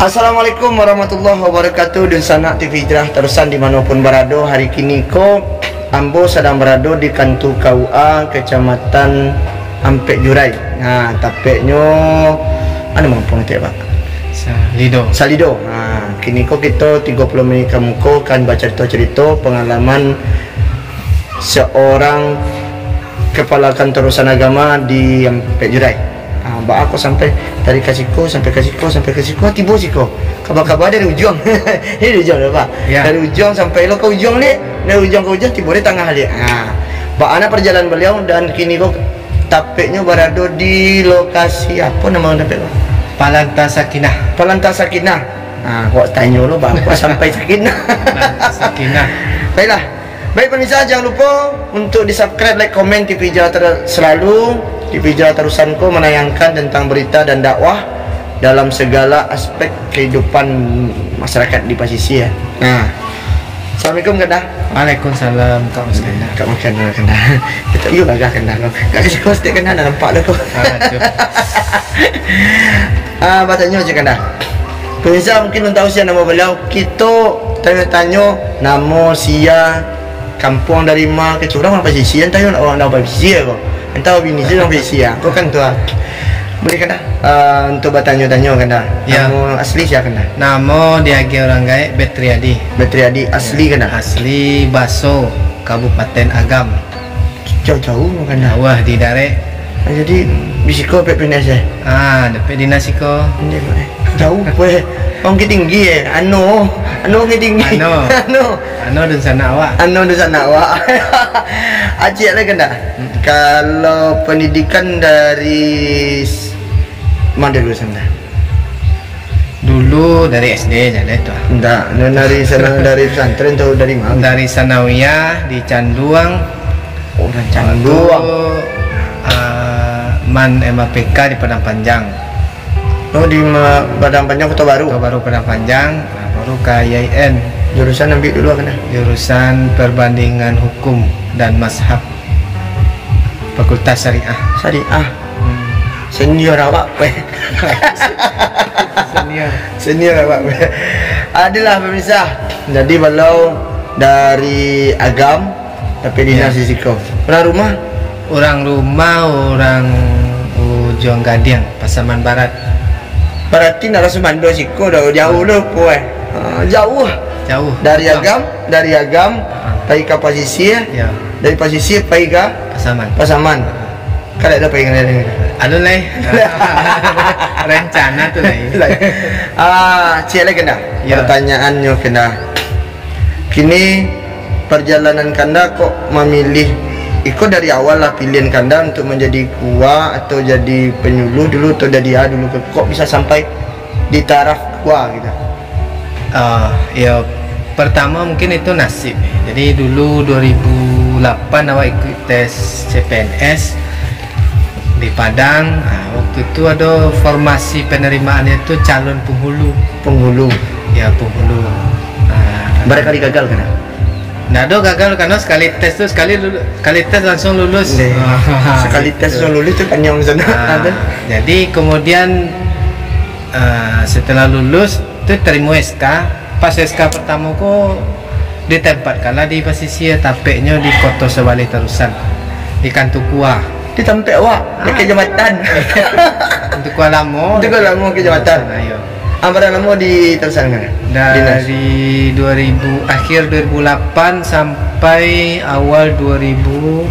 Assalamualaikum warahmatullahi wabarakatuh. Dan sanak TV Hijrah terusan dimanapun berada. Hari kini ko ambo sedang berada di kantor KUA Kecamatan Ampek Jurai. Nah, tapeknya mana mampu nanti Pak? Salido. Nah, kini ko kita 30 menit kamu ko kan baca cerita pengalaman seorang kepala kantor urusan agama di Ampek Jurai. Mbak aku sampai dari Kasiko sampai Kasiko tiba siko kabar-kabar dari ujung ini ujung dah Pak ya. Dari ujung sampai lo ke ujung ni, dari ujung ke ujung tiba di tengah ni. Mbak Ana perjalanan beliau dan kini kok tapeknya berada di lokasi apa nama tapek lo? Palanta Sakinah. Kok tanya lo Bang, kok sampai Sakinah? Sakinah. Baiklah. Baik pemirsa, jangan lupa untuk di subscribe, like, komen TV Hijrah selalu. TV Hijrah terusanku menayangkan tentang berita dan dakwah dalam segala aspek kehidupan masyarakat di Pasisi ya. Nah, Assalamualaikum Kanda. Waalaikumsalam Kak Mas Kanda. Kak Mas Kanda. Kita yuk agak Kanda. Kak kasih kau setiap Kanda nampak dah kau. Batanya aja Kanda. Pemirsa mungkin belum tahu siapa nama beliau. Kita tanya-tanya nama sia, kampung dari mana, kecurang orang Pasisi. Entah orang Pasisi ya kau. Entah bini je orang Pasisi ya. Kau kan tu boleh Kanda untuk bertanya-tanya Kanda. Ya. Nama asli siapa Kanda? Nama dia orang gaib Betriadi. Asli Kanda. Asli Baso, Kabupaten Agam. Jauh-jauh Kanda. Wah di Dare. Jadi bisiko pek pindah saya. Dapat dinas iko. Jauh weh. Orang tinggi Ano tinggi. Ano dan sana awak. Acik lah Kanda. Kalau pendidikan dari mana dulu sana? Dulu dari SD jadi tu. Enggak, dari sana dari pesantren atau dari mana? Dari Sanawiyah di Canduang. Orang Canduang. Man MAPK di Padang Panjang. Oh di Padang Panjang Kota Baru. Padang Panjang, baru ke IAIN. Jurusan ambil dulu Kanda. Jurusan perbandingan hukum dan mazhab. Fakultas Syariah. Senior awak weh. Senior awak weh. Adalah pemirsa. Jadi kalau dari Agam tapi dinas di Siko. Orang Ujung Gadiang, Pasaman Barat. Berarti narasumando Siko dah jauh dah po jauh. Dari Agam pergi ke Pasisi ya. Dari Pasisi pergi ke Pasaman. Kalau ada pergi ke anu lah. Rencana tu lah. Cik lagi Kanda. Pertanyaannya Kanda. Kini perjalanan Kanda kok memilih ikut dari awal lah pilihan Kanda untuk menjadi kuah atau jadi penyuluh dulu atau jadi dulu kok bisa sampai di taraf kuah gitu? Ya pertama mungkin itu nasib. Jadi dulu 2008 awak ikut tes CPNS di Padang. Waktu itu ada formasi penerimaannya itu calon penghulu. Ya penghulu. Berapa kali gagal Kanda? Nggak ada gagal karena sekali tes langsung lulus. Sekali tes langsung lulus tu panjang sana. Jadi kemudian setelah lulus tu terima SK. Pas SK pertama ko ditempatkanlah di posisi tapeknya di Kota Sebalik Terusan di Kantukua. Di tempat awak di kecamatan. Untuk Kuala Lamo. Itu Kuala Lamo kecamatan. Ayo. Berapa lama di Terusan kan? Dari 2000 akhir 2008 sampai awal 2005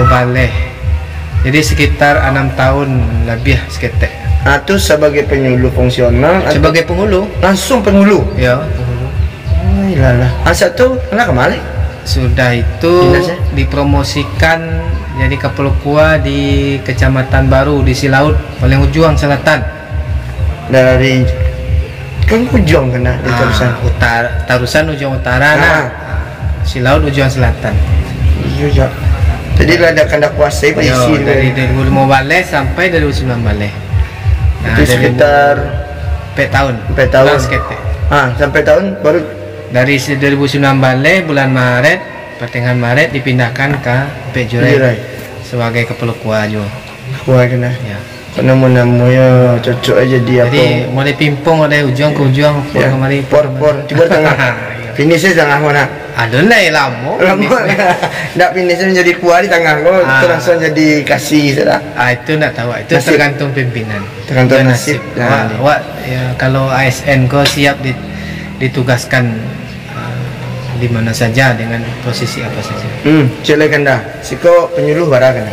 balik. Jadi sekitar 6 tahun lebih sekitar. Itu sebagai penyuluh fungsional. Sebagai penghulu. Langsung penghulu. Ya, penghulu. Oh, iyalah. Asal tu nak kemana? Sudah itu dipromosikan jadi Kapelukua di Kecamatan Baru di Silaut paling ujung selatan. Dari kan ujung kena di Terusan. Terusan ujung utara, Silaut ujung selatan. Iya. Jadi ada kandak kuasai posisi dari 2005 balik sampai 2009 balik. Itu sekitar 4 tahun. Sampai tahun baru dari 2009 balik bulan Maret, pertengahan Maret dipindahkan ke Jurai sebagai Kapelukua juga. Kuah kena. Ya. Nama-namanya cocok aja dia. Jadi mulai pimpong dari ujung ke ujung, kemari por tiba tengah. Finishnya tengah mana? Aduh nih lama. Ndak finishnya menjadi kuah di tengah kok, langsung jadi kasih sudah. Itu ndak tahu. Itu nasib. Tergantung pimpinan. Tergantung nasib. Wak, ya, kalau ASN kau siap ditugaskan di mana saja dengan posisi apa saja. Silakan dah. Siko penyuluh bara kan.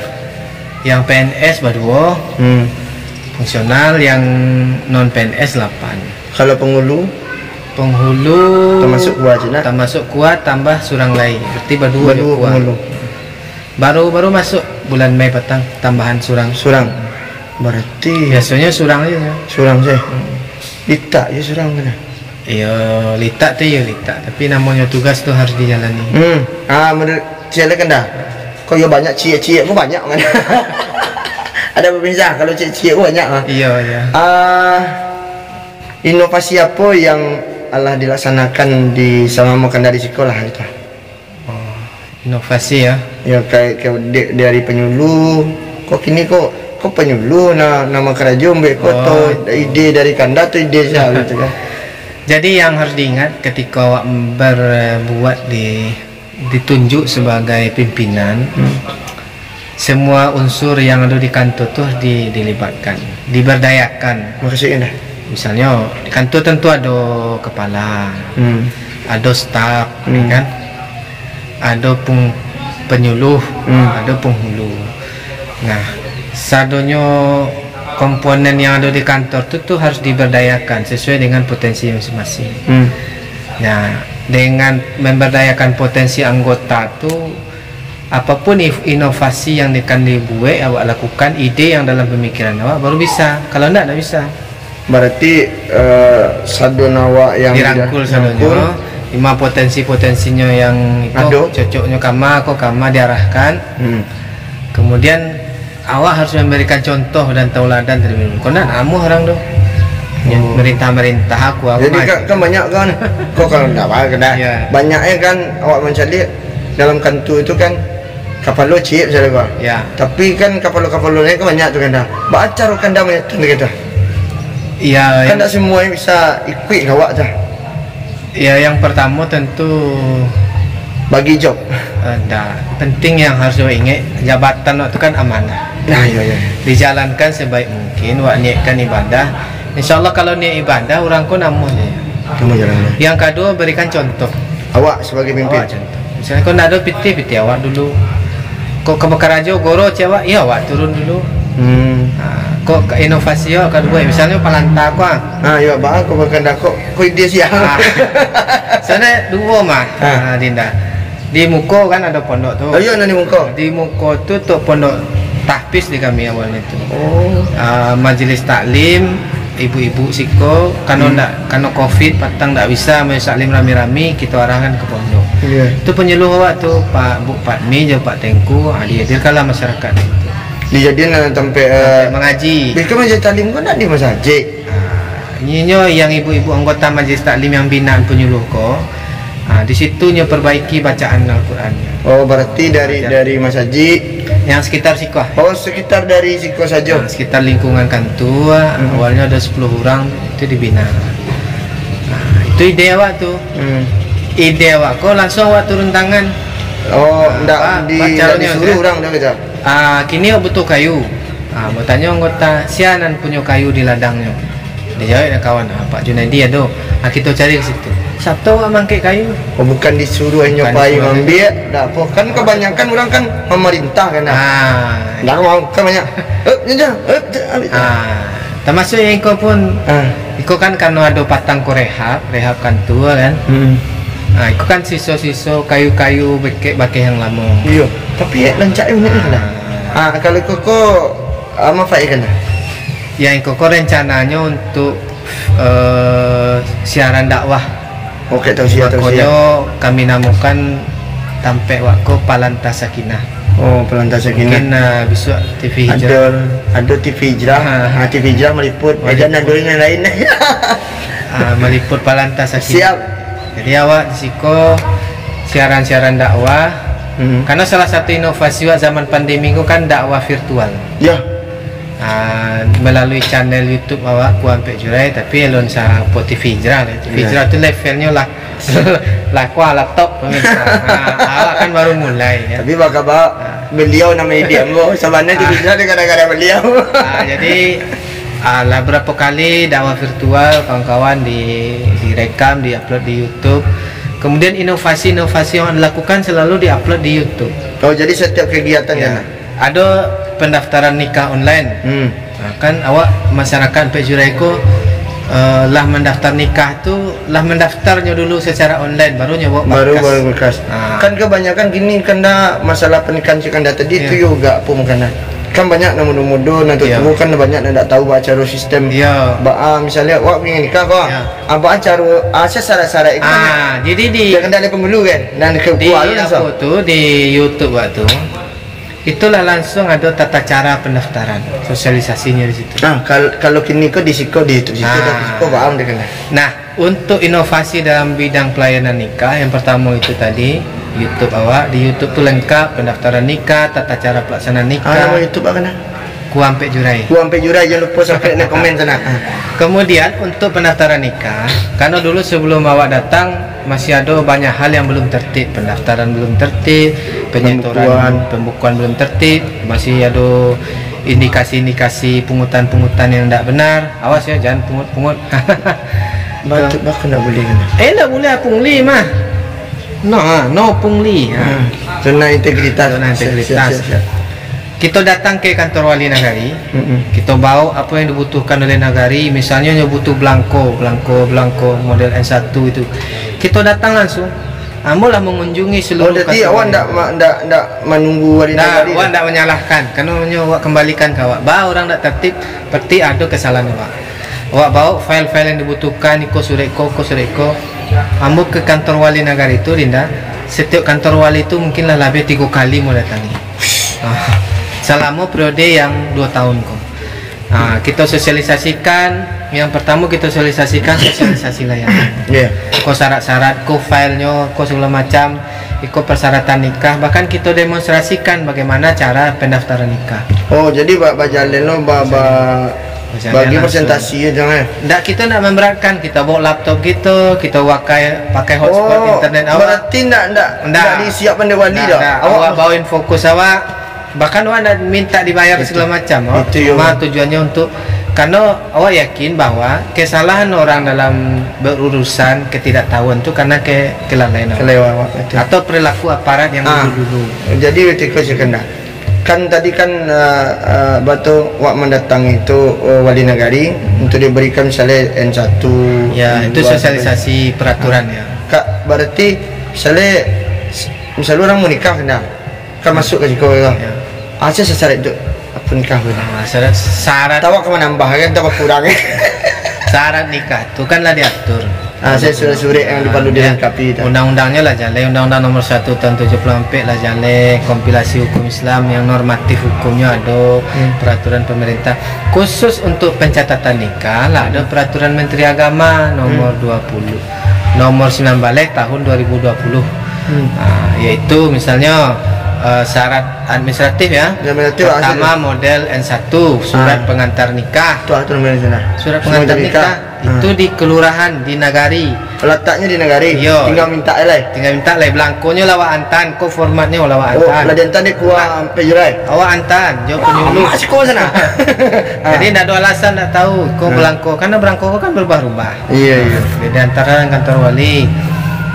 Yang PNS baru fungsional, yang non PNS 8. Kalau penghulu termasuk kuah Cina. Termasuk kuah tambah surang lain. Berarti baru penghulu. Baru masuk bulan Mei petang tambahan surang. Berarti biasanya surang aja. Surang sih. Lita ya surang kan. Iya, lita tuh ya lita, tapi namanya tugas tuh harus dijalani. Menurut silakan dah. Kau ya banyak cie-cie, kau banyak kan? Ada pemirsa kalau cie-cie banyak. Iya. Inovasi apa yang Allah dilaksanakan di selama makan dari sekolah itu? Inovasi ya? Ya kayak dari penyuluh. Kok kini kok penyuluh nama kerja mbak kok ide dari kanda tuh ide saya gitu kan? Jadi yang harus diingat ketika awak berbuat ditunjuk sebagai pimpinan, semua unsur yang ada di kantor tuh dilibatkan, diberdayakan. Maksudnya? Misalnya di kantor tentu ada kepala, ada staf, kan, ada penyuluh, ada penghulu. Nah, sadonyo komponen yang ada di kantor tuh harus diberdayakan sesuai dengan potensi masing-masing. Nah, dengan memberdayakan potensi anggota tuh apapun inovasi yang akan dibuat awak lakukan, ide yang dalam pemikiran awak baru bisa. Kalau enggak bisa. Berarti sadon awak yang dirangkul sadonyo, 5 potensinya yang itu cocoknya kama diarahkan. Kemudian awak harus memberikan contoh dan tauladan terlebih dulu. Kau nak amu orang tu. Merintah aku. Jadi kan banyak kan. Kok kalau enggak kena. Banyaknya kan awak mencari dalam kantor itu kan kapal lo cip saya kau. Ya. Tapi kan kapal lo lain kan banyak tu kan dah. Baca kan dah banyak tu kita. Iya. Kan tak semua yang bisa ikut awak dah. Ya, yang pertama tentu bagi job. Penting yang harus awak ingat, jabatan waktu kan amanah. Iya. Dijalankan sebaik mungkin, awak niatkan ibadah. InsyaAllah kalau niat ibadah orang pun amunya. Yang kedua berikan contoh. Awak sebagai pemimpin. Misalnya kau nak ada piti awak dulu. Kau ke Bekarajo goro cewek, iya awak turun dulu. Kok inovasi awak kedua, misalnya palanta kau. Ya bang, kau berkanda kau ide siang. Sana dua mah, Dinda. Di Muko kan ada pondok tuh. Iya, di Muko. Di Muko tuh pondok tahfiz di kami awalnya itu. Majelis taklim, ibu-ibu siko, kalau COVID patang tak bisa majelis taklim rame-rame, kita arahkan ke pondok. Itu penyuluh awak tuh Pak Mi, Pak Tengku, dihadirkanlah masyarakat. Dijadikan sampai mengaji. Bila majelis taklim kau nak di masjid. Nyo yang ibu-ibu anggota majelis taklim yang binaan penyuluh kau. Di situnya perbaiki bacaan Al-Qur'annya. Berarti dari masjid Yang sekitar Siko. Oh, sekitar dari Siko saja. Nah, sekitar lingkungan Kantua. Awalnya ada 10 orang itu dibina. Nah, itu ide awak tuh. Ide awak kok langsung awak turun tangan. Oh, enggak disuruh orang dah kerja. Kini awak butuh kayu. Mau tanya anggota sianan punya kayu di ladangnya. Dia jawab kawan, Pak Junaidi ada. Kita cari ke situ. Sabtu awak mangkik kayu. Oh, bukan disuruh nyopai ngambil, dah apa. Kan kebanyakan orang kan pemerintah kan. Enggak mau kan banyak. Termasuk yang kau pun, kau kan karena ada patang ko rehab kan tua kan. Kau kan sisa-sisa kayu-kayu bake yang lama. Iya, tapi lancak ini lah. Kalau kau apa faedah kan? Yang kau rencananya untuk siaran dakwah. Oke, tahu siapa. Kami namakan tampe wako Palantas Sakinah. Oh, Palantas Sakinah. Mungkin besok TV Hijrah. Ada TV Hijrah. TV Hijrah meliput. Jangan ada yang lain. Meliput Palantas Sakinah. Siap. Jadi awak di Siko siaran-siaran dakwah. Karena salah satu inovasi zaman pandemi itu kan dakwah virtual. Ya. Melalui channel YouTube awak Kuampek Jurai, tapi elon sa TV Hijrah. TV Hijrah tu levelnya lah kuah laptop pemirsa. Awak kan baru mulai ya. Tapi bakal beliau nama IDM sebenarnya TV Hijrah gara-gara beliau. Jadi lah berapa kali dakwah virtual kawan-kawan direkam, diupload di YouTube. Kemudian inovasi-inovasi yang dilakukan selalu diupload di YouTube. Oh, jadi setiap kegiatan ya. Ada pendaftaran nikah online. Kan awak masyarakat Pek Juraiko lah mendaftar nikah tu lah mendaftarnya dulu secara online baru nyoba berkas. Kan kebanyakan gini karena masalah pernikahan cikanda tadi itu juga pemakanan. Kan banyak nomor-nomor nanti tu kan banyak nak tahu cara sistem. Misalnya awak ingin nikah kau. Apa cara syarat-syarat itu. Jadi di kendala penghulu kan dan di YouTube waktu itulah langsung ada tata cara pendaftaran, sosialisasinya di situ. Kalau kini kau di Siko di YouTube situ di Siko paham deh kan. Nah, untuk inovasi dalam bidang pelayanan nikah yang pertama itu tadi YouTube awak, di YouTube tuh lengkap pendaftaran nikah, tata cara pelaksanaan nikah. Nama YouTube apa kan? Kuampek Jurai. Kuampek Jurai, jangan lupa sampai di komen sana. Kemudian untuk pendaftaran nikah, karena dulu sebelum awak datang masih ada banyak hal yang belum tertib, pendaftaran belum tertib, pembukuan belum tertib, masih ada indikasi-indikasi pungutan-pungutan yang tidak benar. Awas ya, jangan pungut-pungut. Batuk bahkan tidak boleh kan? Tidak boleh pungli mah. No pungli. Zona integritas. Siap. Kita datang ke kantor wali nagari, kita bawa apa yang dibutuhkan oleh nagari, misalnya butuh belangko model N1 itu, kita datang langsung, amulah mengunjungi seluruh. Jadi awak tidak menunggu wali nagari. Awak tidak menyalahkan, karena awak kembalikan ke awak. Orang tidak tertib, berarti ada kesalahan awak. Awak bawa file-file yang dibutuhkan, iko sureko, ambil ke kantor wali nagari itu, Dinda. Setiap kantor wali itu mungkinlah lebih 3 kali mau datangi. Selama periode yang 2 tahun kok. Kita sosialisasikan. Yang pertama kita sosialisasi layanan. Kok syarat-syarat, kok filenya, kok segala macam, ikut persyaratan nikah. Bahkan kita demonstrasikan bagaimana cara pendaftaran nikah. Oh, jadi bajaleno bagi presentasi jangan. Nggak, kita nak memberatkan, kita bawa laptop kita pakai hotspot internet awak. Berarti nggak disiapkan dari wali dah. Awak bawain fokus awak. Bahkan awak nak minta dibayar segala macam. Tujuannya untuk, karena awak yakin bahwa kesalahan orang dalam berurusan ketidaktahuan itu karena kelalaian awak atau perilaku aparat yang dulu. Jadi ketika sekenda kan tadi kan batu awak mendatangi itu wali nagari untuk diberikan misalnya N1. Ya, itu sosialisasi peraturan ya. Kak, berarti misalnya orang mau nikah kan masuk ke sekolah. Syarat itu apa nikah syarat tahu kemana nambah kan tahu kurang. Syarat nikah itu kan lah diatur. Saya surat yang perlu dilengkapi. Undang-undangnya lah jalan, Undang-Undang Nomor 1 Tahun 74 lah jalan, kompilasi hukum Islam yang normatif hukumnya ada, peraturan pemerintah khusus untuk pencatatan nikah lah ada peraturan Menteri Agama nomor 19 tahun 2020. Yaitu misalnya syarat administratif ya. Administratif Pertama model N1 surat pengantar nikah. Itu aturan di sana. Surat pengantar nikah itu di kelurahan di Nagari. Letaknya di Nagari. Yo. Tinggal minta lah. Tinggal minta lah belangkonya lawa antan, ko formatnya lawa antan. Oh, lah antan dia kuah pejurai. Awak antan, jo penyuluh. Masih kau sana. Jadi tidak ada alasan tidak tahu ko belangko karena belangko kan berubah-ubah. Iya. Beda antara kantor wali.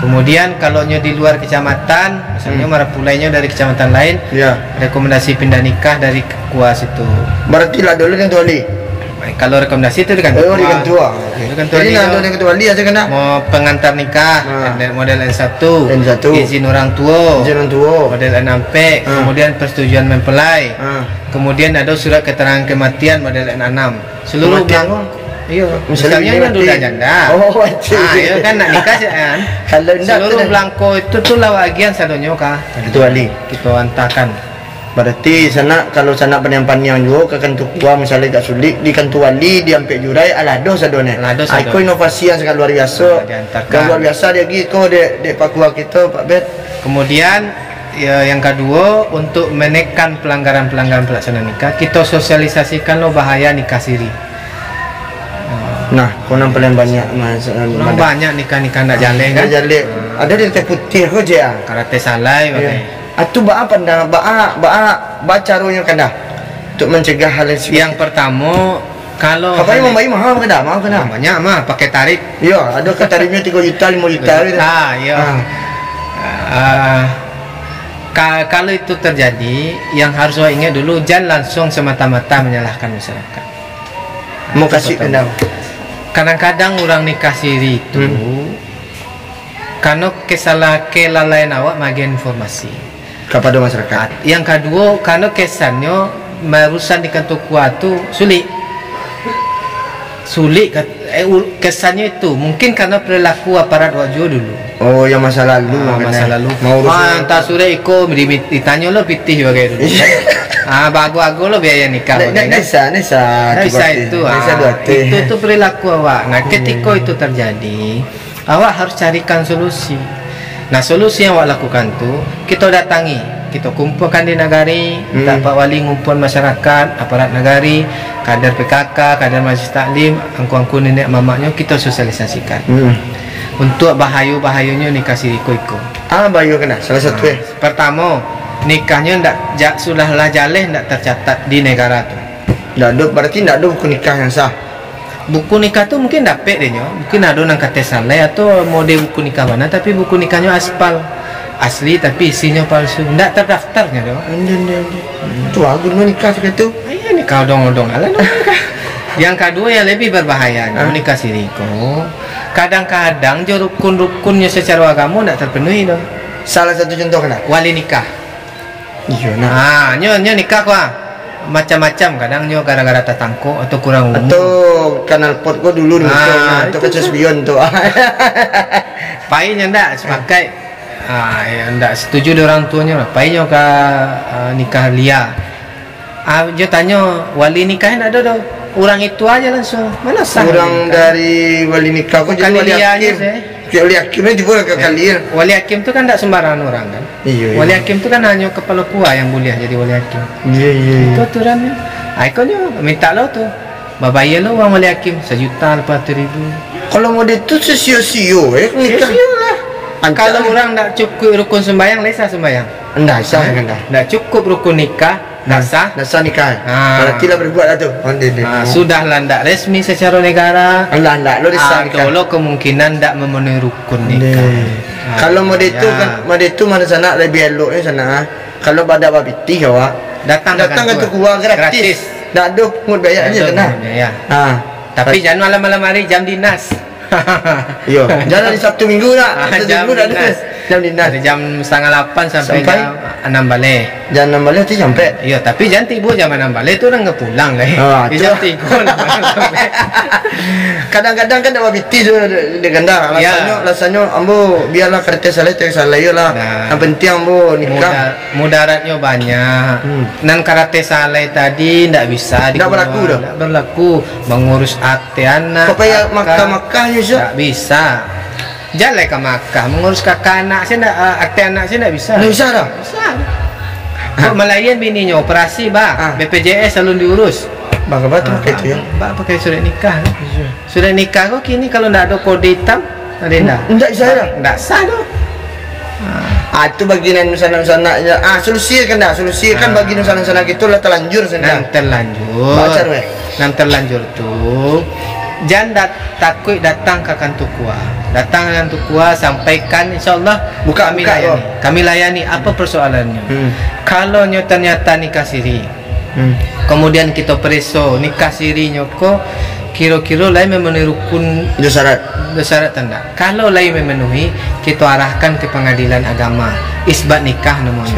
Kemudian kalau di luar kecamatan, misalnya Marapulainya dari kecamatan lain, rekomendasi pindah nikah dari kuas itu. Berarti lah dulu yang wali. Kalau rekomendasi itu di kantor. Oh, di kantor. Jadi nanti yang ketua wali aja kena. Mau pengantar nikah, model N1, izin orang tua, model N6, kemudian persetujuan mempelai, kemudian ada surat keterangan kematian model N6. Seluruh belangko. Iya, misalnya kan udah janda. Oh, iya kan nak nikah sih kan. Seluruh belangko itu tuh lawagian sadonyo kah. Ketua wali. Kita antakan. Berarti sana kalau sana penyampaian juga ke kantor tua misalnya gak sulit di kantor wali di ampe jurai alado sadone. Aku inovasi yang sangat luar biasa. Dan luar biasa dia gitu dek Pak Kua kita Pak Bet. Kemudian ya, yang kedua untuk menekan pelanggaran-pelanggaran pelaksanaan nikah, kita sosialisasikan lo bahaya nikah siri. Nah, kurang paling banyak mas. Kurang banyak nikah-nikah nak jalan kan? Jalan. Ada di teh putih kau je. Karate salai pakai. Atu ba apa dah? Ba caranya kan dah. Untuk mencegah hal yang pertama kalau apa yang membayar mahal kan dah? Mahal kan dah? Banyak mah pakai tarif. Iya, ada ke tarifnya 3 juta, 5 juta. Iya. Kalau itu terjadi, yang harus saya ingat dulu jangan langsung semata-mata menyalahkan masyarakat. Mau kasih kenal. Kadang-kadang orang nikah siri itu karena kelalaian awak bagian informasi kepada masyarakat. Yang kedua karena kesannya merusan di kantor kuat itu sulit kesannya itu mungkin karena perilaku aparat wajah dulu. Oh, yang masa lalu. Masa lalu. Entah sudah iko ditanya lo pitih bagai dulu. Bagus-bagus lo biaya nikah. Nisa itu. Itu perilaku awak. Nah, ketika itu terjadi, awak harus carikan solusi. Nah, solusi yang awak lakukan tuh kita datangi, kita kumpulkan di Nagari, Pak Wali ngumpul masyarakat, aparat Nagari, kader PKK, kader Majelis Taklim, angku-angku nenek mamaknya kita sosialisasikan. Untuk bahayanya nikah siri iko. Bahaya kena salah satu pertama nikahnya sudahlah jaleh ndak tercatat di negara tu. Berarti ndak ada buku nikah yang sah. Buku nikah tu mungkin dapat deh mungkin ada nang kata saleh atau model buku nikah mana tapi buku nikahnya aspal asli tapi isinya palsu ndak terdaftarnya doh. Tu aku nikah gitu. Iya nikah dong ala nikah. Yang kedua yang lebih berbahaya nikah siriko. Kadang-kadang rukun-rukunnya secara agama ndak terpenuhi doh. Salah satu contoh kena wali nikah. Iya nah. Nyo nikah kuah macam-macam kadang nyo gara-gara tertangkuk atau kurang umur. Atau kanal pot gua dulu nih atau kaca spion tuh. Painya ndak sepakai ya ndak setuju dengan orang tuanya lah. Painya ke nikah lia. Dia tanya wali nikahnya ndak ada. Orang itu aja langsung. Mana sah? Orang dari wali nikah kok jadi wali hakim. Wali hakimnya dibuat ke kalian. Wali hakim itu kan tidak sembarang orang kan. Iya. Wali hakim itu kan hanya kepala kuah yang boleh jadi wali hakim. Iya. Itu aturannya. Ikonnya minta lo tuh. Babayar lo uang wali hakim 1 juta 400.000. Kalau mau itu sesio-sio nikah. Lah. Kalau orang tidak cukup rukun sembahyang, lesa sembahyang. Enggak sah kan dah. Tidak cukup rukun nikah. Nasa nikah. Berarti lah berbuat lah tu. Sudahlah ndak resmi secara negara. Ndak lo disah. Kalau kemungkinan ndak memenuhi rukun nikah. Kalau mode itu kan mode itu mana sana lebih eloknya sana. Kalau pada babiti awak datang ke gua gratis. Ndak ada pungut biayanya kena. Tapi jangan malam-malam hari jam dinas. Iya, jangan di Sabtu Minggu nak. Jam dinas. Dari jam 7:30 sampai jam 6 balik. Jam 6 balik tu sampai. Iya, tapi jangan tiba jam 6 balik tu orang ngepulang lah. Jam 3 lah. Kadang-kadang kan dapat biti tu dia ganda. Rasanya ambo biarlah kereta salah lah. Yang penting ambo nikah. Mudaratnya banyak. Nan karate saleh tadi ndak bisa ndak berlaku dah. Ndak berlaku mengurus akte anak. Supaya Makkah-Makkahnya ndak bisa. Jalan ke Makkah mengurus kakak anak saya ndak akte anak saya ndak bisa. Ndak bisa dah. Bisa. Kok melayan bininya operasi, BPJS selalu diurus. Bang apa tuh pakai itu ya? Pakai surat nikah. Surat nikah kok kini kalau ndak ada kode hitam, ada Ndak sah dah. Ndak sah dah. Itu bagian nusana-nusana solusikan bagi nusana-nusana gitulah terlanjur Nang terlanjur tuh jangan takut datang ke kantor kuah sampaikan, insyaallah kami layani apa persoalannya. Kalau ternyata nikah siri, kemudian kita periksa nikah sirinya kok kira-kira lain memenuhi rukun syarat tanda. Kalau lain memenuhi, kita arahkan ke pengadilan agama, isbat nikah namanya,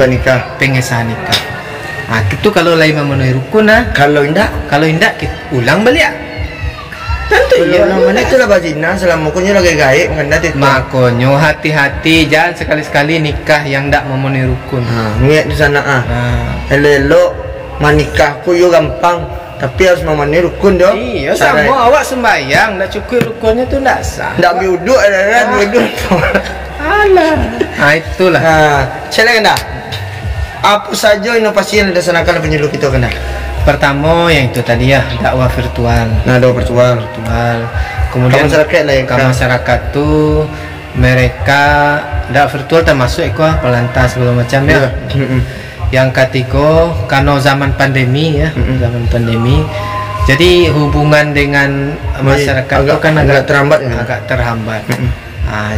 pengesahan nikah. Itu kalau lain memenuhi rukun. Kalau indak kita ulang balik. Tentu ya. Namanya itulah bazina, selama kunyo lagi gaib mengendat itu. Makonyo hati-hati, jangan sekali-sekali nikah yang ndak memenuhi rukun. Niat di sana elok menikahku yo gampang, tapi harus memenuhi rukun dong. Iya, sama awak sembayang ndak cukup rukunnya tuh ndak sah. Ndak biuduk ada biuduk. Alah. Itulah. Saya kena. Apa saja inovasi yang dilaksanakan penyuluh kita kena? Pertama yang itu tadi ya, dakwah virtual. Dakwah virtual. Kemudian masyarakat tuh mereka dakwah virtual termasuk pelantas segala macam ya. Yang ketiga karena zaman pandemi ya, zaman pandemi. Jadi hubungan dengan masyarakat itu kan agak terhambat.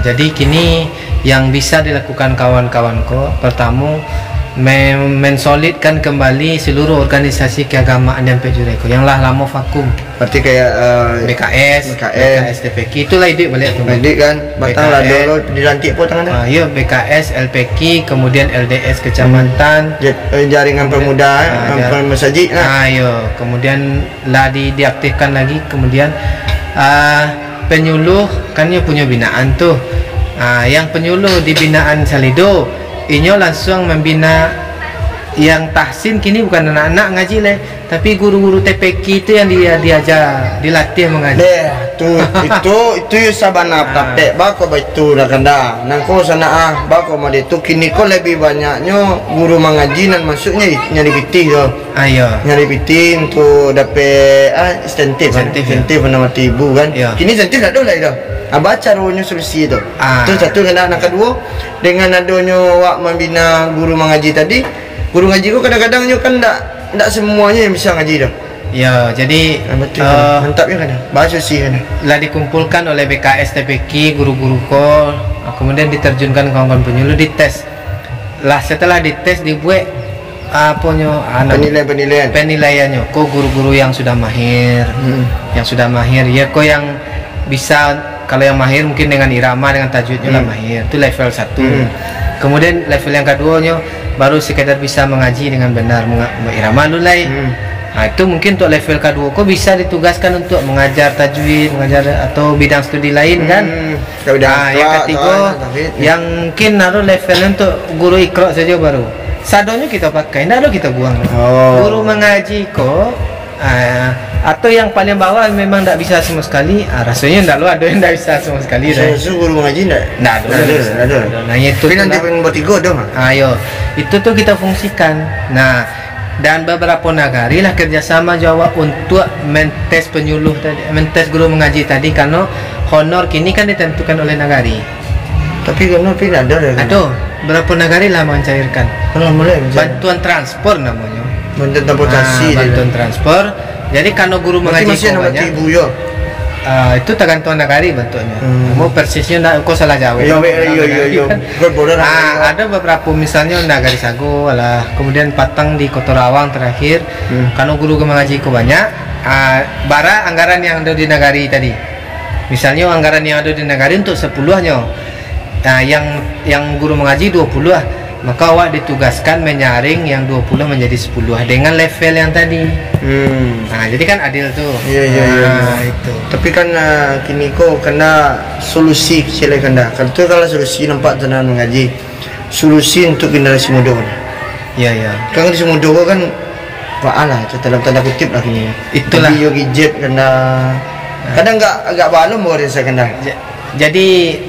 Jadi kini yang bisa dilakukan kawan-kawanku pertama mensolidkan kembali seluruh organisasi keagamaan dan PJUREKO yang lama vakum. Berarti kayak BKS, LPK itulah ide balik tuh. Ide kan, batang lah dulu dilantik pun tangan. Iya, BKS, LPK, kemudian LDS kecamatan, jaringan pemuda, masjid. Iya, kemudian lah diaktifkan lagi, kemudian penyuluh kan dia punya binaan tuh. Yang penyuluh di binaan Salido Inyo langsung membina yang tahsin kini bukan anak-anak ngaji leh, tapi guru-guru TPK itu yang diajar, dilatih mengaji. Itu sabana praktek bako itu dah kanda. Nangko sana bako mah itu kini ko lebih banyaknya guru mengaji dan masuknya nyari pitih tu. Nyari pitih untuk dapat insentif nama ibu kan. Kini insentif dah ada lah itu. Baca ruhnya solusi itu. Itu satu kena. Yang kedua dengan adanya wak membina guru mengaji tadi, guru ngaji ku kadang-kadang kan tak semuanya yang bisa ngaji dah. Ya, jadi mantap ya kan. Bahasa sih kan. Lah dikumpulkan oleh BKS TPK guru-guru ko, kemudian diterjunkan kawan-kawan penyuluh dites. Lah setelah dites dibuat penilaiannya. Kok guru-guru yang sudah mahir, ya kok yang bisa. Kalau yang mahir mungkin dengan irama, dengan tajwidnya lah mahir. Itu level 1. Kemudian level yang keduanya baru sekedar bisa mengaji dengan benar, irama lulai. Itu mungkin untuk level kedua kok bisa ditugaskan untuk mengajar tajwid, mengajar atau bidang studi lain kan. Yang ketiga yang mungkin naruh levelnya untuk guru ikra saja baru. Sadonya kita pakai, tidak ada kita buang. Guru mengaji kok atau yang paling bawah memang tidak bisa sama sekali, rasanya tidak ada yang tidak bisa sama sekali. Guru mengaji tidak ada. Nah itu tapi nanti pengen buat tiga dong. Ayo itu tuh kita fungsikan. Nah dan beberapa negari lah kerjasama Jawa untuk mentes penyuluh tadi, mentes guru mengaji tadi, karena honor kini kan ditentukan oleh negari. Tapi honor tidak ada. Aduh, berapa negari lah mencairkan bantuan transport namanya. Bantuan transportasi, bantuan transport. Jadi kalau guru mengaji banyak, itu tergantung negari bentuknya. Mau persisnya kok salah jawab. Ada beberapa misalnya negari Sago lah, kemudian Patang di Kota Rawang terakhir. Kalau guru mengaji banyak, bara anggaran yang ada di negari tadi. Misalnya anggaran yang ada di negari untuk 10-nya. Yang guru mengaji 20 maka awak ditugaskan menyaring yang 20 menjadi 10 dengan level yang tadi. Jadi kan adil tuh. Iya. Itu. Tapi kan kini kok kena solusi kecil kena. Kalau solusi nampak tenan mengaji. Solusi untuk generasi muda. Iya. Kan generasi muda kan alah dalam tanda kutip lah kini. Itulah video gadget kena. Kadang agak balum orang saya kena. Jadi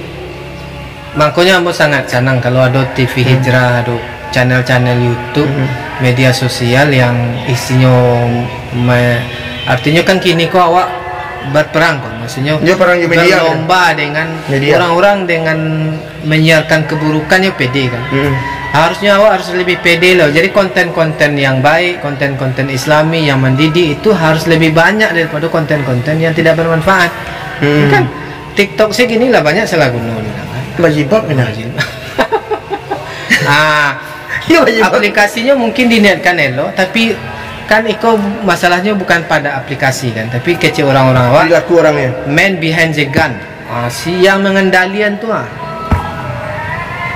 makanya aku sangat senang kalau ada TV Hijrah, ada channel-channel YouTube, media sosial yang isinya artinya kan kini kok awak berperang kok, maksudnya berlomba dengan orang-orang dengan menyiarkan keburukannya pede kan. Harusnya awak harus lebih pede loh. Jadi konten-konten yang baik, konten-konten Islami yang mendidik itu harus lebih banyak daripada konten-konten yang tidak bermanfaat. Kan TikTok sih gini lah banyak salah guna Bajibak benar. Aplikasinya mungkin diniatkan elok, tapi kan itu masalahnya bukan pada aplikasi kan, tapi kecil orang-orang awak. Perilaku orangnya. Man behind the gun. Si yang mengendalian tu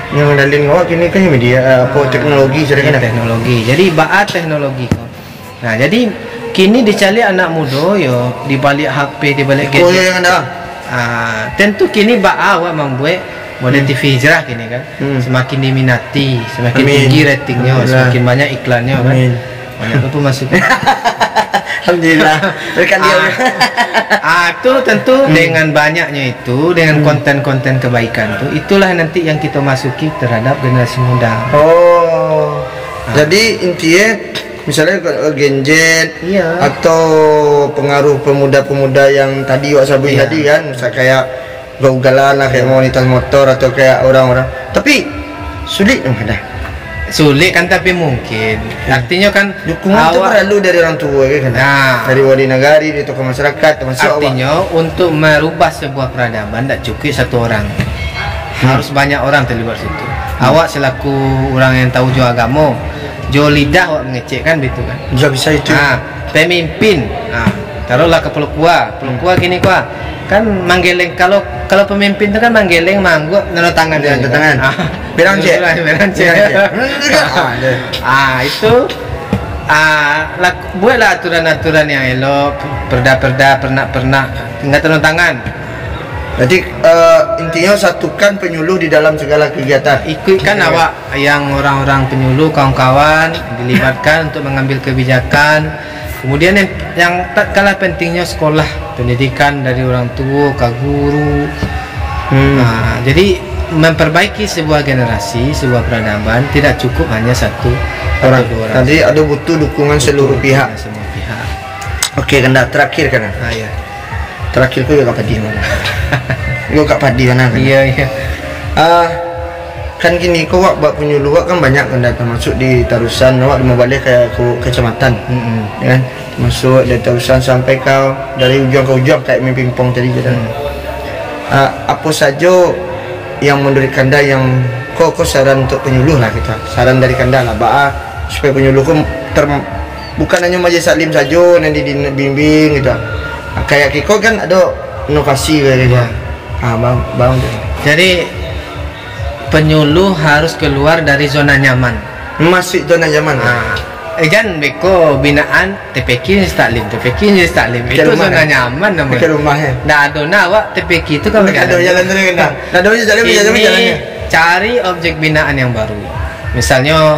Yang mengendalian awak kini kan media teknologi kan teknologi. Jadi teknologi kau. Nah, jadi kini dicari anak muda yo di balik HP, di balik gadget. Oh, yang ada. Tentu kini awak membuat model TV hijrah kini kan. Semakin diminati, semakin tinggi ratingnya, semakin banyak iklannya kan. Banyak apa masuk. Alhamdulillah. Berkat dia. Itu tentu dengan banyaknya itu, dengan konten-konten kebaikan itulah nanti yang kita masuki terhadap generasi muda. Jadi intinya misalnya gadget atau pengaruh pemuda-pemuda yang tadi wak sabuin tadi kan, misalnya kayak gaugalan lah, kayak komunitas motor atau kayak orang-orang. Tapi sulit kadang. Sulit kan, tapi mungkin. Artinya kan dukungan itu perlu dari orang tua kan. Dari wali nagari, dari tokoh masyarakat, termasuk artinya untuk merubah sebuah peradaban tidak cukup satu orang. Harus banyak orang terlibat situ. Awak selaku orang yang tahu jo agama, jo lidah awak mengecek kan begitu kan. Bisa itu. Pemimpin. Taruhlah ke pelukua gini kan manggeleng, kalau pemimpin itu kan manggeleng manggut nano tangan berance itu buatlah aturan-aturan yang elok, perda-perda, pernak-pernak, nggak tanda tangan. Jadi intinya satukan penyuluh di dalam segala kegiatan. Ikutkan awak yang orang-orang penyuluh, kawan-kawan dilibatkan untuk mengambil kebijakan. Kemudian yang tak kalah pentingnya sekolah, pendidikan dari orang tua ke guru. Jadi memperbaiki sebuah generasi, sebuah peradaban tidak cukup hanya satu orang. Tadi ada butuh dukungan seluruh pihak. Oke, kena terakhir kan? Terakhir ku juga padi mana? Gue kak padi mana? Iya. Kan gini, kau buat penyuluh kan banyak kan, termasuk di Tarusan, awak mau balik ke kecamatan, kan? Masuk dari Tarusan sampai kau dari ujung ke ujung kayak main pingpong tadi gitu. Apa saja yang menurut Kanda yang kau saran untuk penyuluh lah kita, saran dari Kanda lah, supaya penyuluh kau bukan hanya majelis taklim saja nanti dibimbing gitu. Kayak Kiko kan ada inovasi kayak gitu. Bang. Jadi penyuluh harus keluar dari zona nyaman. Masih zona nyaman. Jangan beko binaan TPK taklim itu zona nyaman namanya. Ke rumahnya. Nggak ada awak TPK itu kan ada jalan terus kan. Nggak ada jalannya. Cari objek binaan yang baru. Misalnya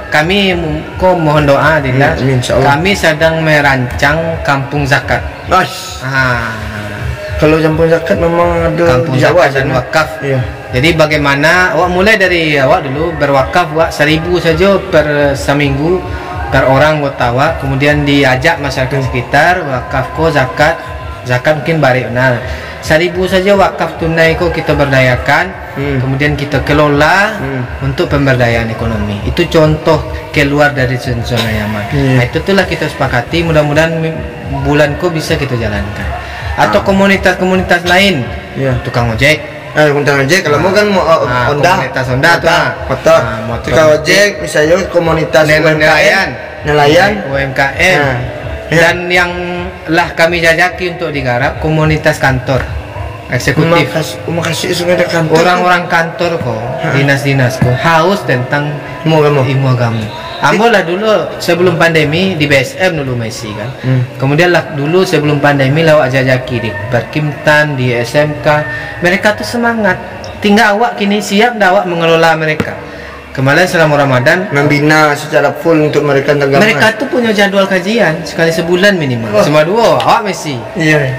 kami mohon doa Dinda. Kami sedang merancang kampung zakat. Kalau kampung zakat memang ada kampung zakat dan wakaf. Jadi bagaimana awak mulai dari awak dulu berwakaf 1.000 saja per seminggu per orang buat awak, kemudian diajak masyarakat sekitar wakaf ko zakat mungkin bariknal 1.000 saja wakaf tunai ko kita berdayakan, kemudian kita kelola untuk pemberdayaan ekonomi. Itu contoh keluar dari zona nyaman. Itu itulah kita sepakati, mudah-mudahan bulan ko bisa kita jalankan. Atau komunitas-komunitas lain, tukang ojek. Tukang ojek kalau mau kan Honda, komunitas Honda tuh, motor. Tukang ojek, misalnya komunitas nelayan, UMKM. Dan yang lah kami jajaki untuk digarap komunitas kantor eksekutif. Makasih kantor. Orang-orang kantor kok, dinas-dinas kok haus tentang ilmu agama. Ambo lah dulu sebelum pandemi di BSM dulu masih kan. Kemudian lah dulu sebelum pandemi lawak jajaki di Perkimtan, di SMK. Mereka tuh semangat. Tinggal awak kini siap dah awak mengelola mereka. Kemarin selama Ramadan membina secara full untuk mereka agama. Mereka tuh punya jadwal kajian sekali sebulan minimal. Cuma 2 awak masih.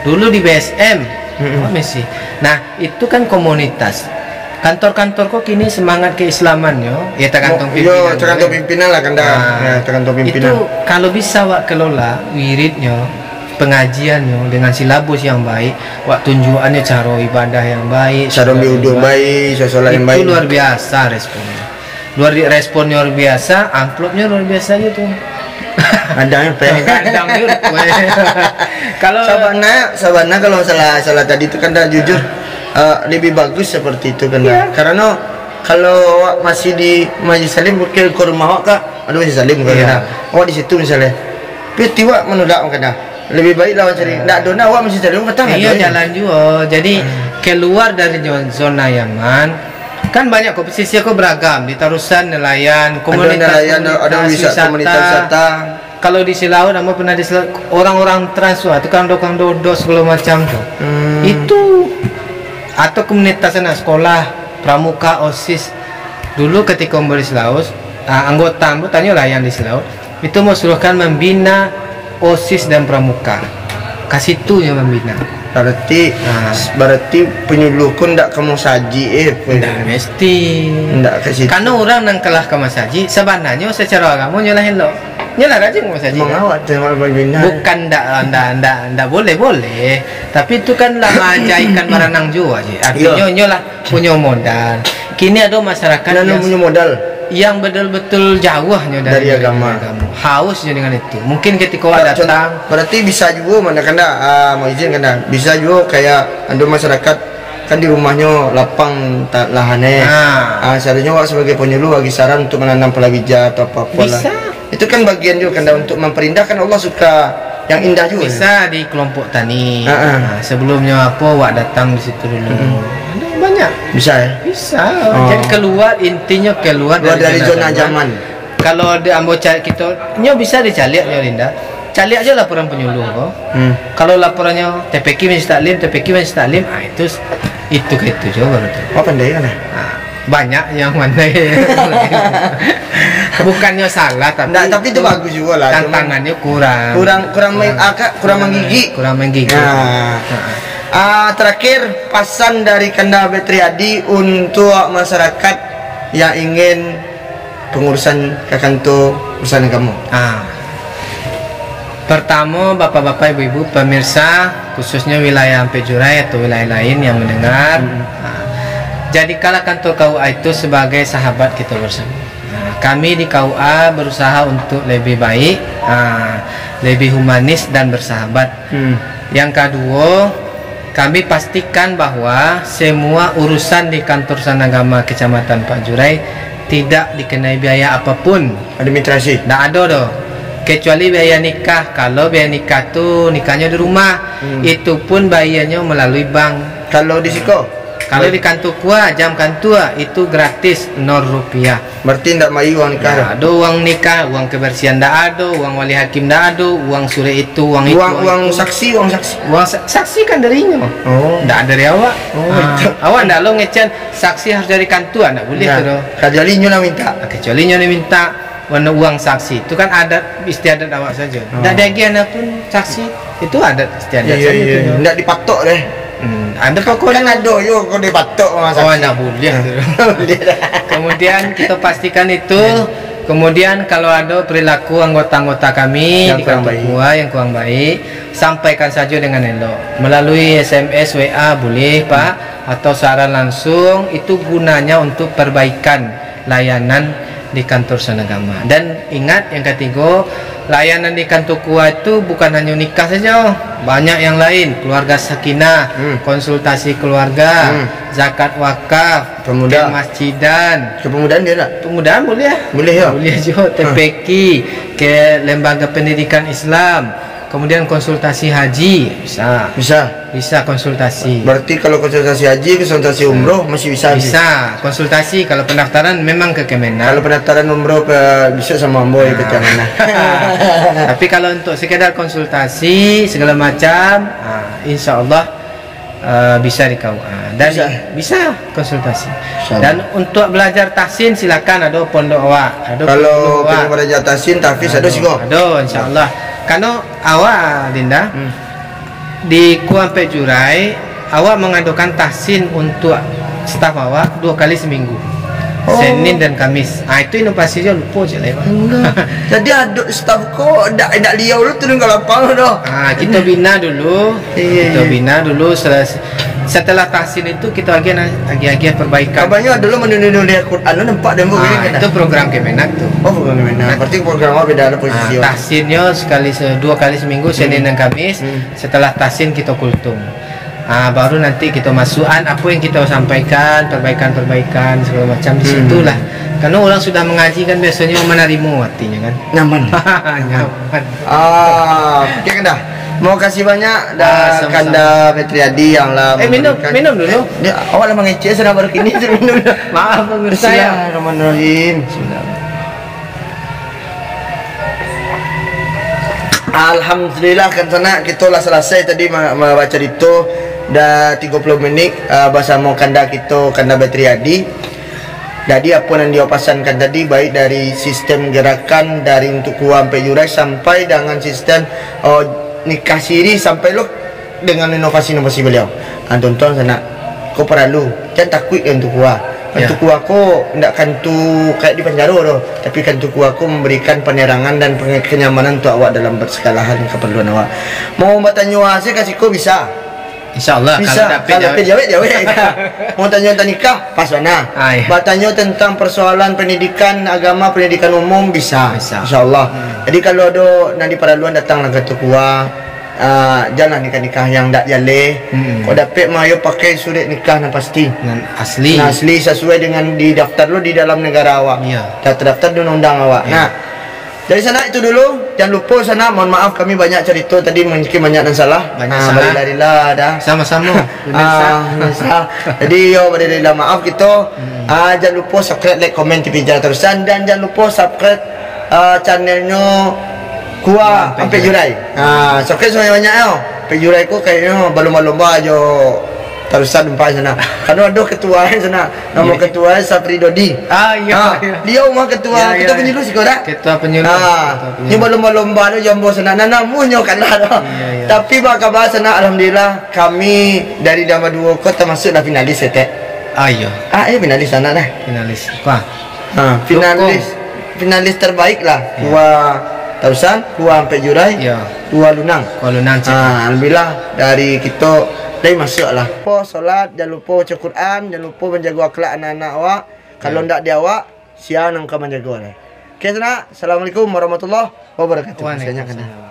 Dulu di BSM awak masih. Nah, itu kan komunitas. kantor-kantor kok kini semangat keislamannya ya tergantung pimpinan. Yo, tergantung pimpinan lah kanda. Ya, tergantung pimpinan. Itu kalau bisa wak kelola wiridnya, pengajiannya dengan silabus yang baik, wak tunjukannya cara ibadah yang baik, cara biudhu baik, sholat yang baik. Itu luar biasa responnya. Respon luar biasa, amplopnya luar biasa aja tuh. Ada yang kalau sabana kalau salah tadi itu kan dah jujur lebih bagus seperti itu kan karena kalau masih di Majlis Salim ke rumah kak ada Majlis Salim kan di situ misalnya tiba menolak kan lebih baik lawan cari ndak dona awak Majlis Salim petang jalan juga jadi keluar dari zona nyaman kan banyak kompetisi aku beragam di Tarusan nelayan komunitas ada wisata kalau di Silaut kamu pernah di Silaut orang-orang trans itu kan dokang dodos segala macam tuh itu atau komunitas anak sekolah pramuka OSIS dulu ketika di Silaut anggota lah yang di Silaut itu mau suruhkan membina OSIS dan pramuka kasih itu yang membina berarti penyuluh pun ndak kamu saji ndak mesti ndak kasih karena orang nang kalah kamu saji sebenarnya secara agama nyalahin lo nyalah aja kamu saji mengawat bukan ndak boleh tapi itu kan lah ngajaikan barang nang jua aja artinya nyolah punya modal kini ada masyarakat yang punya modal yang betul-betul jauhnya dari agama. Hausnya dengan itu. Mungkin ketika datang berarti bisa juga mana kanda mau izin kanda bisa juga kayak ada masyarakat kan di rumahnya lapang lahannya. Seharusnya wak sebagai penyuluh bagi saran untuk menanam palawija atau apa-apa lah. Itu kan bagian juga kanda untuk memperindahkan Allah suka yang indah juga. Bisa di kelompok tani. Sebelumnya apa wak datang di situ dulu. Banyak bisa ya jadi intinya keluar dari zona zaman kalau di ambo cari kita bisa dicari Linda cari aja laporan penyuluh kok kalau laporannya TPQ masih taklim itu juga betul pandai kan banyak yang pandai bukannya salah tapi itu bagus juga lah tantangannya kurang menggigit terakhir pesan dari Kanda Betriadi untuk masyarakat yang ingin pengurusan kakanto urusan kamu. Pertama bapak-bapak ibu-ibu pemirsa khususnya wilayah Ampejurai atau wilayah lain yang mendengar jadikanlah kantor KUA itu sebagai sahabat kita bersama. Kami di KUA berusaha untuk lebih baik, lebih humanis dan bersahabat. Yang kedua kami pastikan bahwa semua urusan di kantor Sanagama Kecamatan Pak Jurai tidak dikenai biaya apapun. Administrasi? Tidak ada doh. Kecuali biaya nikah. Kalau biaya nikah tuh nikahnya di rumah, itu pun bayarnya melalui bank. Kalau di Siko? Kalau di kantor kuah, jam kantor itu gratis 0 rupiah. Berarti tidak mayu uang nikah? Nah, ada uang nikah, uang kebersihan tidak ada, uang wali hakim tidak ada, uang suri itu, uang saksi. Uang saksi kan darinya. Tidak dari awak. Awak tidak lo ngecen saksi harus dari kantor, tidak boleh tuh. Kecuali nyonya minta. Kecuali nyonya minta uang saksi itu kan adat istiadat awak saja. Tidak ada agian pun saksi itu adat istiadat saja. Tidak dipatok deh. Ada pokoknya kan ada yo kau dipatok enggak boleh. Kemudian kita pastikan itu. Kemudian kalau ada perilaku anggota-anggota kami yang di kantor gua yang kurang baik, sampaikan saja dengan elok melalui SMS, WA boleh Pak, atau saran langsung. Itu gunanya untuk perbaikan layanan di kantor Sanagama. Dan ingat yang ketiga, layanan di kantor KUA itu bukan hanya nikah saja, banyak yang lain, keluarga sakinah, konsultasi keluarga, zakat wakaf, masjidan, kepemudaan dia tak? Pemudaan boleh ya? Boleh juga, TPQ, ke lembaga pendidikan Islam, kemudian konsultasi haji bisa konsultasi. Berarti kalau konsultasi haji, konsultasi umroh masih bisa konsultasi. Kalau pendaftaran memang ke Kemenang. Kalau pendaftaran umroh bisa sama Amboy ke Kemenang. Tapi kalau untuk sekedar konsultasi segala macam, insya Allah bisa di KUA dan bisa konsultasi. Dan untuk belajar tahsin silakan ada pondok awak. Kalau pengen belajar tahsin tahfiz ada sih kok. Ada insya Allah. Karena awak Linda di Kuampe Jurai awak mengadukan tahsin untuk staff awak 2 kali seminggu. Senin dan Kamis. Itu inovasi dia lupa je lah. Jadi ada staff ko dak liau lu turun ke lapang dah. Kita bina dulu. Kita bina dulu setelah tahsin itu kita lagi perbaikan. Kabarnya dulu menunjuk Quran lu nampak demo kan. Itu program Kemenak tuh. Program Kemenak. Berarti program apa beda ada posisi. Tahsinnya 2 kali seminggu Senin dan Kamis. Setelah tahsin kita kultum. Baru nanti kita masukan apa yang kita sampaikan, perbaikan segala macam di situlah. Karena orang sudah mengaji kan biasanya menerima artinya kan. Nyaman. Nyaman. Oke kan dah. Mau kasih banyak dah Kanda Petriadi yang lah. Minum dulu. Awak lah mengecek sudah baru kini minum. Maaf pemirsa. Bismillahirrahmanirrahim. Alhamdulillah kan sana kita lah selesai tadi membaca itu. Dah 30 minit bersama Kanda kita, Kanda Petriadi. Jadi apa yang dia pasankan tadi, baik dari sistem gerakan dari untuk kuam pejurai sampai dengan sistem nikah siri sampai lo dengan inovasi-inovasi beliau. Tonton sana, kau perlu jangan takut untuk kuah. Untuk kuah ko tidak kan tu kayak di penjara doh, tapi kan tu kuah ko memberikan penerangan dan kenyamanan untuk awak dalam segala hal keperluan awak. Mau bertanya saya kasih ko bisa. InsyaAllah bisa, kalau dapat jawab. Mau tanya tentang nikah, pas mana? Bertanya tentang persoalan pendidikan agama, pendidikan umum, bisa. InsyaAllah. Jadi kalau ada nanti perluan datanglah ke tukua, jangan nikah-nikah yang tak jale. Kalau dapat mayo pakai surat nikah yang pasti. Asli. Asli sesuai dengan di daftar lo di dalam negara awak. Tak terdaftar di undang awak. Nah, dari sana itu dulu. Jangan lupa sana, mohon maaf kami banyak cerita tadi, mungkin banyak dan salah. Barilah dah. Sama-sama. Jadi barilah maaf kita. Jangan lupa subscribe, like, komen TV Jalan Terusan, dan jangan lupa subscribe channelnya Kuah Ampe Jurai. Subscribe sebanyak-banyak yo. Ampe Jurai ko kayaknya balumba-lumba aja Terusan umpai sana. Karena ada ketua sana. Nama ketua Sapri Dodi. Dia rumah ketua. Kita penyuluh sih kau dah. Ketua penyuluh. Ni lomba-lomba tu jambu sana. Nana munyo kan dah. Tapi bak kabar sana, alhamdulillah kami dari Dama 2 kota masuklah finalis setek. Finalis sana dah. Finalis. Wah. Finalis terbaik lah. Kuah Terusan, Kuah Ampe Jurai. Kuah Lunang. Alhamdulillah dari kita dari masuk lah. Lupa solat, jangan lupa baca Quran, jangan lupa menjaga akhlak anak-anak awak. Kalau ndak di awak, siapa yang akan menjaga. Oke, sana. Assalamualaikum warahmatullahi wabarakatuh.